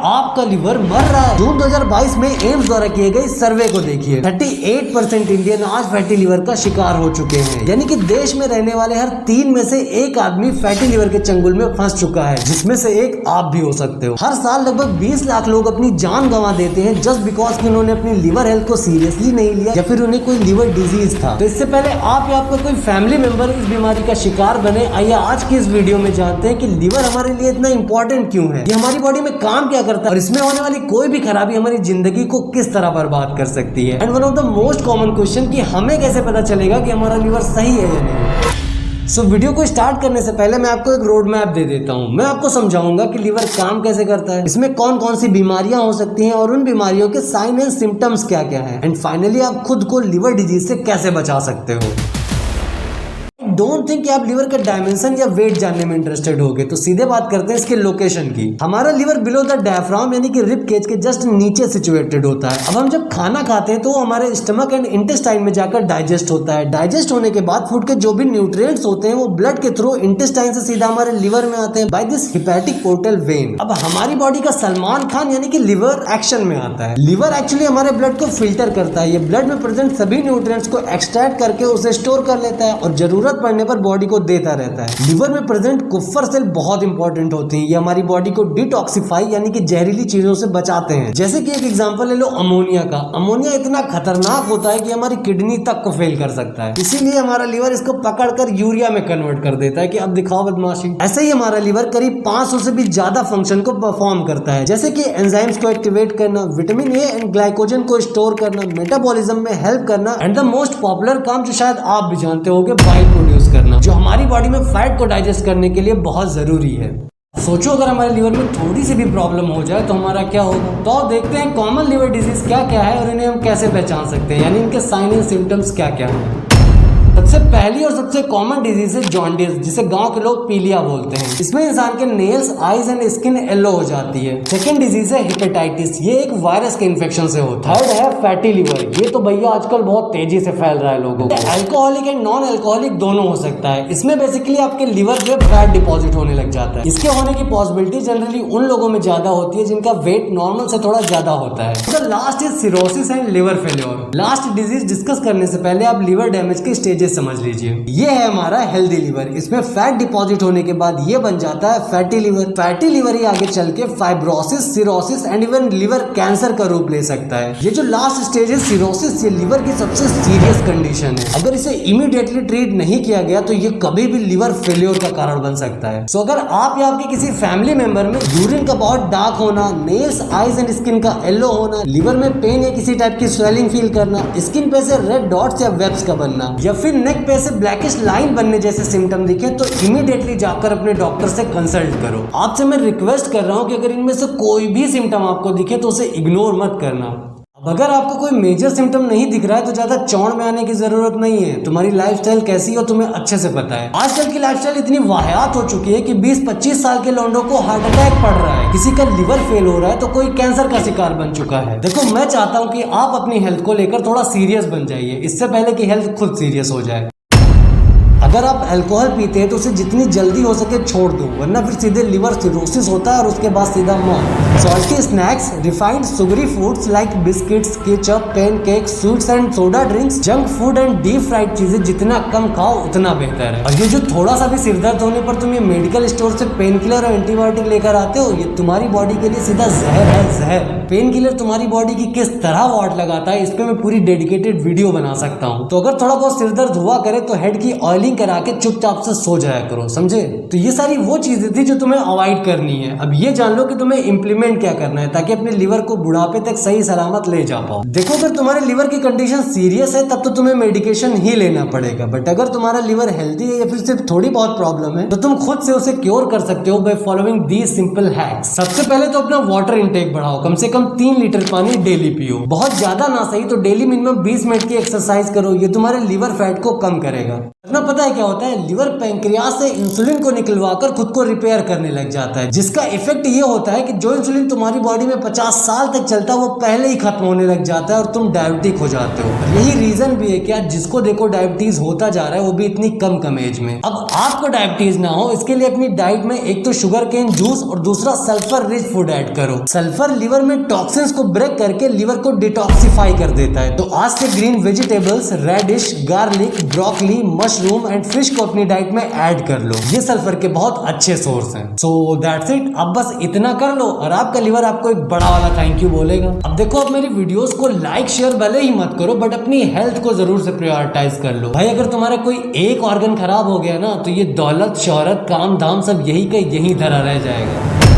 आपका लिवर मर रहा है। जून 2022 में एम्स द्वारा किए गए सर्वे को देखिए, 38% इंडियन आज फैटी लिवर का शिकार हो चुके हैं। यानी कि देश में रहने वाले हर 3 में से 1 आदमी फैटी लिवर के चंगुल में फंस चुका है, जिसमें से एक आप भी हो सकते हो। हर साल लगभग 20 लाख लोग अपनी जान गंवा देते हैं जस्ट बिकॉज कि उन्होंने अपनी लिवर हेल्थ को सीरियसली नहीं लिया या फिर उन्हें कोई लिवर डिजीज था। तो इससे पहले आप या आपका कोई फैमिली मेंबर इस बीमारी का शिकार बने, आइए आज की इस वीडियो में जानते हैं कि लिवर हमारे लिए इतना इंपॉर्टेंट क्यों है, ये हमारी बॉडी में काम क्या करता है और इसमें होने वाली कोई भी खराबी हमारी जिंदगी को किस तरह बर्बाद कर सकती है। And one of the most common question कि हमें कैसे पता चलेगा कि हमारा लिवर सही है या नहीं। वीडियो को स्टार्ट करने से पहले मैं आपको एक रोड मैप दे देता हूं। मैं आपको समझाऊंगा कि लिवर काम कैसे करता है, इसमें कौन कौन सी बीमारियां हो सकती हैं और उन बीमारियों के साइन एंड सिम्टम्स क्या क्या है, एंड फाइनली आप खुद को लिवर डिजीज से कैसे बचा सकते हो। डोंट थिंक कि आप लिवर का डायमेंशन या वेट जानने में इंटरेस्टेड होगे, तो सीधे बात करते हैं इसके लोकेशन की। हमारा लिवर बिलो द डायफ्राम यानी कि रिब केज के जस्ट नीचे सिचुएटेड होता है। अब हम जब खाना खाते हैं तो वो हमारे स्टमक एंड इंटेस्टाइन में जाकर डाइजेस्ट होता है। डाइजेस्ट होने के बाद फूड के जो भी न्यूट्रिएंट्स होते हैं वो ब्लड के थ्रू इंटेस्टाइन से सीधा हमारे लिवर में आते हैं by this hepatic portal vein. अब हमारी बॉडी का सलमान खान यानी कि लिवर एक्शन में आता है। लिवर एक्चुअली हमारे ब्लड को फिल्टर करता है, ये ब्लड में प्रेजेंट सभी न्यूट्रिएंट्स को एक्सट्रैक्ट करके उसे स्टोर कर लेता है और जरूरत पड़ने पर बॉडी को देता रहता है। लिवर में प्रेजेंट कुफ्फर सेल बहुत इंपॉर्टेंट होती हैं, ये हमारी बॉडी को डिटॉक्सिफाई यानी कि जहरीली चीजों से बचाते हैं। जैसे कि एक एग्जांपल ले लो अमोनिया का। अमोनिया इतना खतरनाक होता है कि हमारी किडनी तक को फेल कर सकता है, इसीलिए हमारा लिवर इसको पकड़कर यूरिया में कन्वर्ट कर देता है कि अब दिखाओ बदमाशी। ऐसे ही हमारा लिवर करीब 500 से भी ज्यादा फंक्शन को परफॉर्म करता है, जैसे कि एंजाइम्स को एक्टिवेट करना, विटामिन ए एंड ग्लाइकोजन को स्टोर करना, मेटाबॉलिज्म में हेल्प करना, एंड द मोस्ट पॉपुलर काम जो शायद आप भी जानते होंगे, बाइल प्रोड्यूस करना, जो हमारी बॉडी में फैट को डाइजेस्ट करने के लिए बहुत जरूरी है। सोचो अगर हमारे लिवर में थोड़ी सी भी प्रॉब्लम हो जाए तो हमारा क्या होगा। तो आप देखते हैं कॉमन लिवर डिजीज क्या क्या है और इन्हें हम कैसे पहचान सकते हैं, यानी इनके साइन एंड सिम्टम्स क्या क्या है। सबसे पहली और सबसे कॉमन डिजीज है जॉन्डिस, जिसे गांव के लोग पीलिया बोलते हैं। इसमें इंसान के nails, eyes and skin yellow हो जाती है। सेकंड डिजीज है हेपेटाइटिस, ये एक वायरस के इन्फेक्शन से होता है। थर्ड है फैटी लिवर, ये तो भैया आजकल बहुत तेजी से फैल रहा है लोगों को। अल्कोहलिक एंड नॉन अल्कोहलिक दोनों हो सकता है। इसमें बेसिकली आपके लिवर पे फैट डिपॉजिट होने लग जाता है। इसके होने की पॉसिबिलिटी जनरली उन लोगों में ज्यादा होती है जिनका वेट नॉर्मल से थोड़ा ज्यादा होता है। Last is cirrhosis and liver failure. Last disease discuss करने से पहले आप लिवर डैमेज के स्टेजेस समझ लीजिए। ये है हमारा हेल्दी लिवर, इसमें फैट डिपॉजिट होने के बाद ये बन जाता है फैटी लिवर। फैटी लिवर ही आगे चल के fibrosis, cirrhosis and even liver cancer का रूप ले सकता है। ये जो लास्ट स्टेज है सिरोसिस, ये लिवर की सबसे सीरियस कंडीशन है। अगर इसे इमीडिएटली ट्रीट नहीं किया गया तो ये कभी भी लिवर फेल्योर का कारण बन सकता है। सो अगर आप या आपके किसी फैमिली मेंबर में यूरिन का बहुत डार्क होना, नेल्स, आईज एंड स्किन का येलो होना, लिवर में पेन या किसी टाइप की स्वेलिंग फील करना, स्किन पे से रेड डॉट्स या वेब्स का बनना, या फिर नेक पे से ब्लैकिश लाइन बनने जैसे सिम्टम दिखे तो इमीडिएटली जाकर अपने डॉक्टर से कंसल्ट करो। आपसे मैं रिक्वेस्ट कर रहा हूं कि अगर इनमें से कोई भी सिम्टम आपको दिखे तो उसे इग्नोर मत करना। अब अगर आपको कोई मेजर सिम्टम नहीं दिख रहा है तो ज्यादा चौड़ में आने की जरूरत नहीं है। तुम्हारी लाइफस्टाइल कैसी हो तुम्हें अच्छे से पता है। आजकल की लाइफस्टाइल इतनी वाहियात हो चुकी है कि 20-25 साल के लौंडों को हार्ट अटैक पड़ रहा है, किसी का लिवर फेल हो रहा है तो कोई कैंसर का शिकार बन चुका है। देखो मैं चाहता हूँ कि आप अपनी हेल्थ को लेकर थोड़ा सीरियस बन जाइए, इससे पहले कि हेल्थ खुद सीरियस हो जाए। अगर आप अल्कोहल पीते हैं तो उसे जितनी जल्दी हो सके छोड़ दो, वरना फिर सीधे लिवर सिरोसिस होता है और उसके बाद सीधा मौत। Salty snacks, refined sugary foods like biscuits, ketchup, pancake, sweets and soda drinks, junk food and deep fried चीजें जितना कम खाओ उतना बेहतर है। और ये जो थोड़ा सा भी सिरदर्द होने पर तुम ये मेडिकल स्टोर से पेन किलर और एंटीबायोटिक लेकर आते हो, ये तुम्हारी बॉडी के लिए सीधा जहर है, जहर। पेन किलर तुम्हारी बॉडी की किस तरह वाट लगाता है इस पे मैं पूरी डेडिकेटेड वीडियो बना सकता हूँ। तो अगर थोड़ा बहुत सिरदर्द हुआ करे तो हेड की ऑयलिंग करा के चुपचाप से सो जाया करो, समझे। तो ये सारी वो चीजें थी जो तुम्हें अवॉइड करनी है। अब ये जान लो कि तुम्हें इंप्लीमेंट क्या करना है ताकि अपने लिवर को बुढ़ापे तक सही सलामत ले जा पाओ। देखो अगर तुम्हारे लिवर की कंडीशन सीरियस है तब तो तुम्हें मेडिकेशन ही लेना पड़ेगा, बट अगर तुम्हारा लिवर हेल्दी है या फिर सिर्फ थोड़ी बहुत प्रॉब्लम है तो तुम खुद से उसे क्योर कर सकते हो by following these simple hacks. सबसे पहले तो अपना वाटर इंटेक बढ़ाओ, कम से कम 3 लीटर पानी डेली पियो। बहुत ज्यादा ना सही तो डेली मिनिमम 20 मिनट की एक्सरसाइज करो, ये तुम्हारे लिवर फैट को कम करेगा। इतना पता है है क्या होता है, लिवर पैंक्रियास से इंसुलिन को निकलवा कर खुद को रिपेयर करने लग जाता है, जिसका इफेक्ट ये होता है कि जो इंसुलिन तुम्हारी बॉडी में 50 साल तक चलता है वो पहले ही खत्म होने लग जाता है और तुम डायबिटिक हो जाते हो। यही रीजन भी है कि आज जिसको देखो डायबिटीज होता जा रहा है, वो भी इतनी कम एज में। अब आपको डायबिटीज ना हो इसके लिए अपनी डाइट में एक तो शुगर केन जूस और दूसरा सल्फर रिच फूड ऐड करो। सल्फर लिवर में टॉक्सिन्स को ब्रेक करके लिवर को डिटॉक्सिफाई कर देता है। तो आज से green vegetables, radish, garlic, broccoli, mushroom and fish को अपनी डाइट में ऐड कर लो। ये सल्फर के बहुत अच्छे सोर्स हैं। So that's it. अब बस इतना कर लो और आपका लिवर आपको एक बड़ा वाला थैंक यू बोलेगा। अब देखो, अब मेरी वीडियोस को लाइक शेयर भले ही मत करो बट अपनी हेल्थ को जरूर से प्रायोरिटाइज कर लो भाई। अगर तुम्हारा कोई एक ऑर्गन खराब हो गया ना तो ये दौलत, शोहरत, काम धाम सब यही का यही धरा रह जाएगा।